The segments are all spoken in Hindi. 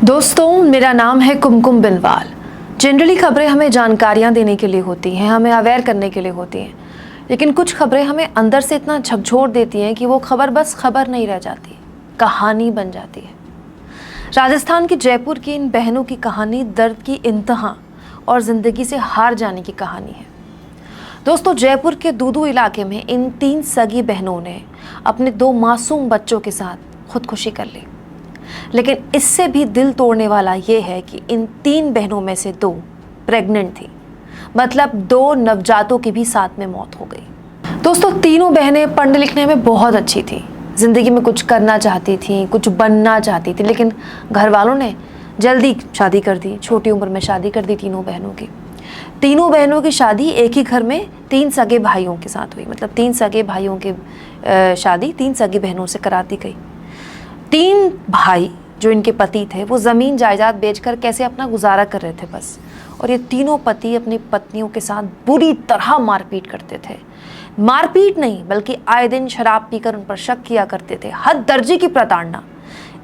दोस्तों, मेरा नाम है कुमकुम बिनवाल। जनरली खबरें हमें जानकारियां देने के लिए होती हैं, हमें अवेयर करने के लिए होती हैं, लेकिन कुछ खबरें हमें अंदर से इतना झकझोर देती हैं कि वो खबर बस खबर नहीं रह जाती, कहानी बन जाती है। राजस्थान के जयपुर की इन बहनों की कहानी दर्द की इंतहा और ज़िंदगी से हार जाने की कहानी है। दोस्तों, जयपुर के दूदू इलाके में इन 3 सगी बहनों ने अपने 2 मासूम बच्चों के साथ खुदकुशी कर ली। लेकिन इससे भी दिल तोड़ने वाला ये है कि इन 3 बहनों में से 2 प्रेग्नेंट थी, मतलब 2 नवजातों की भी साथ में मौत हो गई। दोस्तों, तीनों बहनें पढ़ने लिखने में बहुत अच्छी थी, जिंदगी में कुछ करना चाहती थी, कुछ बनना चाहती थी, लेकिन घर वालों ने जल्दी शादी कर दी, छोटी उम्र में शादी कर दी तीनों बहनों की। तीनों बहनों की शादी एक ही घर में 3 सगे भाइयों के साथ हुई, मतलब 3 सगे भाइयों की शादी 3 सगी बहनों से करा दी गई। 3 भाई जो इनके पति थे वो ज़मीन जायदाद बेचकर कैसे अपना गुजारा कर रहे थे बस, और ये तीनों पति अपनी पत्नियों के साथ बुरी तरह मारपीट करते थे। मारपीट नहीं बल्कि आए दिन शराब पीकर उन पर शक किया करते थे, हद दर्जे की प्रताड़ना।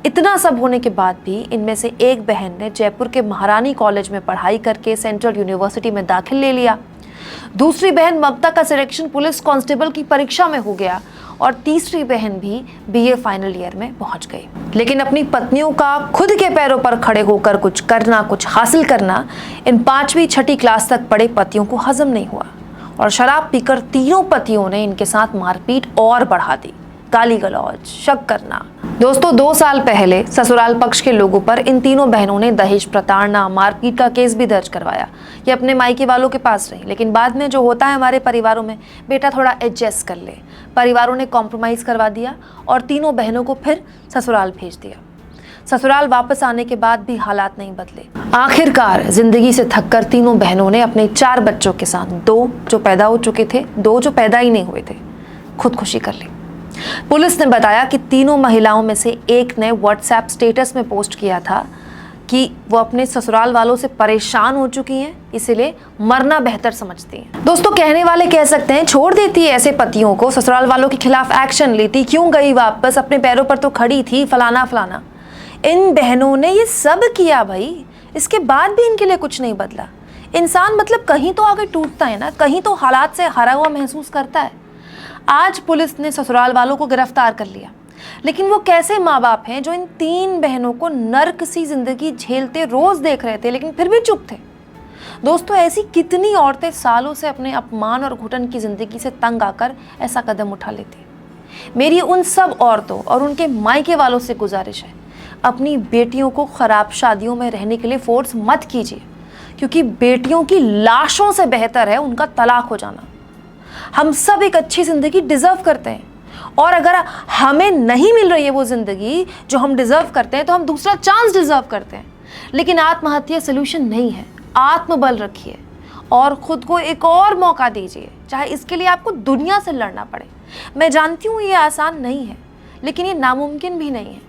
इतना सब होने के बाद भी इनमें से एक बहन ने जयपुर के महारानी कॉलेज में पढ़ाई करके सेंट्रल यूनिवर्सिटी में दाखिल ले लिया। दूसरी बहन ममता का सिलेक्शन पुलिस कांस्टेबल की परीक्षा में हो गया, और तीसरी बहन भी बीए फाइनल ईयर में पहुंच गई। लेकिन अपनी पत्नियों का खुद के पैरों पर खड़े होकर कुछ करना, कुछ हासिल करना इन 5वीं 6ठी क्लास तक पढ़े पतियों को हजम नहीं हुआ, और शराब पीकर तीनों पतियों ने इनके साथ मारपीट और बढ़ा दी, गाली गलौज, शक करना। दोस्तों, 2 साल पहले ससुराल पक्ष के लोगों पर इन तीनों बहनों ने दहेज प्रताड़ना, मारपीट का केस भी दर्ज करवाया। ये अपने मायके वालों के पास रही, लेकिन बाद में जो होता है हमारे परिवारों में, बेटा थोड़ा एडजस्ट कर ले, परिवारों ने कॉम्प्रोमाइज़ करवा दिया और तीनों बहनों को फिर ससुराल भेज दिया। ससुराल वापस आने के बाद भी हालात नहीं बदले। आखिरकार जिंदगी से थककर तीनों बहनों ने अपने 4 बच्चों के साथ, 2 जो पैदा हो चुके थे, 2 जो पैदा ही नहीं हुए थे, खुदकुशी कर ली। पुलिस ने बताया कि तीनों महिलाओं में से एक ने व्हाट्सएप स्टेटस में पोस्ट किया था कि वो अपने ससुराल वालों से परेशान हो चुकी हैं, इसलिए मरना बेहतर समझती हैं। दोस्तों, कहने वाले कह सकते हैं छोड़ देती है ऐसे पतियों को, ससुराल वालों के खिलाफ एक्शन लेती, क्यों गई वापस, अपने पैरों पर तो खड़ी थी, फलाना फलाना। इन बहनों ने ये सब किया भाई, इसके बाद भी इनके लिए कुछ नहीं बदला। इंसान मतलब कहीं तो आगे टूटता है ना, कहीं तो हालात से हारा हुआ महसूस करता है। आज पुलिस ने ससुराल वालों को गिरफ्तार कर लिया, लेकिन वो कैसे माँ बाप हैं जो इन 3 बहनों को नर्क सी जिंदगी झेलते रोज देख रहे थे, लेकिन फिर भी चुप थे। दोस्तों, ऐसी कितनी औरतें सालों से अपने अपमान और घुटन की जिंदगी से तंग आकर ऐसा कदम उठा लेती। मेरी उन सब औरतों और उनके मायके वालों से गुजारिश है, अपनी बेटियों को खराब शादियों में रहने के लिए फोर्स मत कीजिए, क्योंकि बेटियों की लाशों से बेहतर है उनका तलाक हो जाना। हम सब एक अच्छी जिंदगी डिजर्व करते हैं, और अगर हमें नहीं मिल रही है वो जिंदगी जो हम डिजर्व करते हैं, तो हम दूसरा चांस डिजर्व करते हैं। लेकिन आत्महत्या सोल्यूशन नहीं है। आत्मबल रखिए और खुद को एक और मौका दीजिए, चाहे इसके लिए आपको दुनिया से लड़ना पड़े। मैं जानती हूँ ये आसान नहीं है, लेकिन ये नामुमकिन भी नहीं है।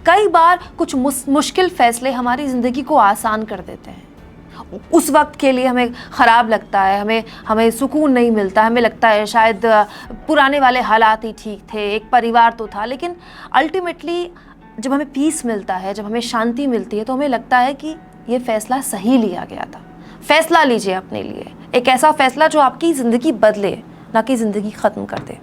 कई बार कुछ मुश्किल फैसले हमारी जिंदगी को आसान कर देते हैं। उस वक्त के लिए हमें ख़राब लगता है, हमें सुकून नहीं मिलता, हमें लगता है शायद पुराने वाले हालात ही ठीक थे, एक परिवार तो था, लेकिन अल्टीमेटली जब हमें पीस मिलता है, जब हमें शांति मिलती है, तो हमें लगता है कि ये फ़ैसला सही लिया गया था। फ़ैसला लीजिए अपने लिए, एक ऐसा फ़ैसला जो आपकी ज़िंदगी बदले, ना कि ज़िंदगी ख़त्म कर दे।